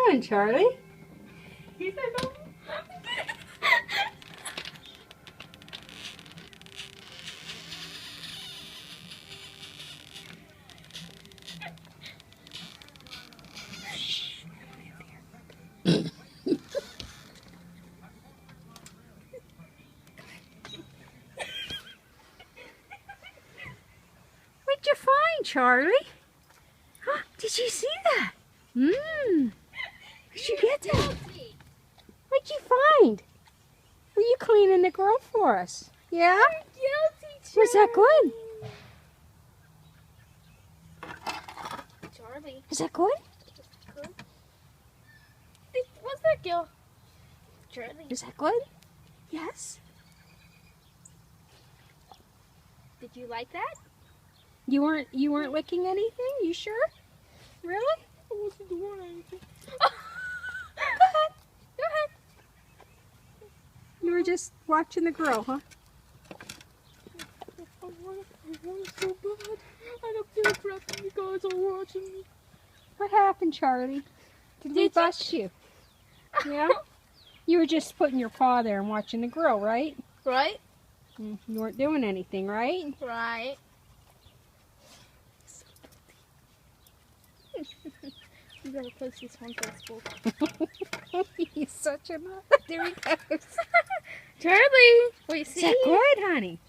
doing, Charlie? He said no. What'd you find, Charlie? Huh? Did you see that? Where'd you get that? What'd you find? Were you cleaning the grill for us? Yeah? Guilty, Was that good? Charlie. Was that good? Good. What's that, Gil? Charlie. Was that good? Yes. Did you like that? You weren't licking anything? You sure? Really? I wasn't doing anything. Go ahead. Go ahead. You were just watching the grill, huh? I want it so bad. I don't feel crap you guys are watching me. What happened, Charlie? Did they bust you? Yeah? You were just putting your paw there and watching the grill, right? Right? You weren't doing anything, right? Right. You gotta post this on Facebook. He's such a nut. There he goes. Charlie! Wait, see? Is that good, honey?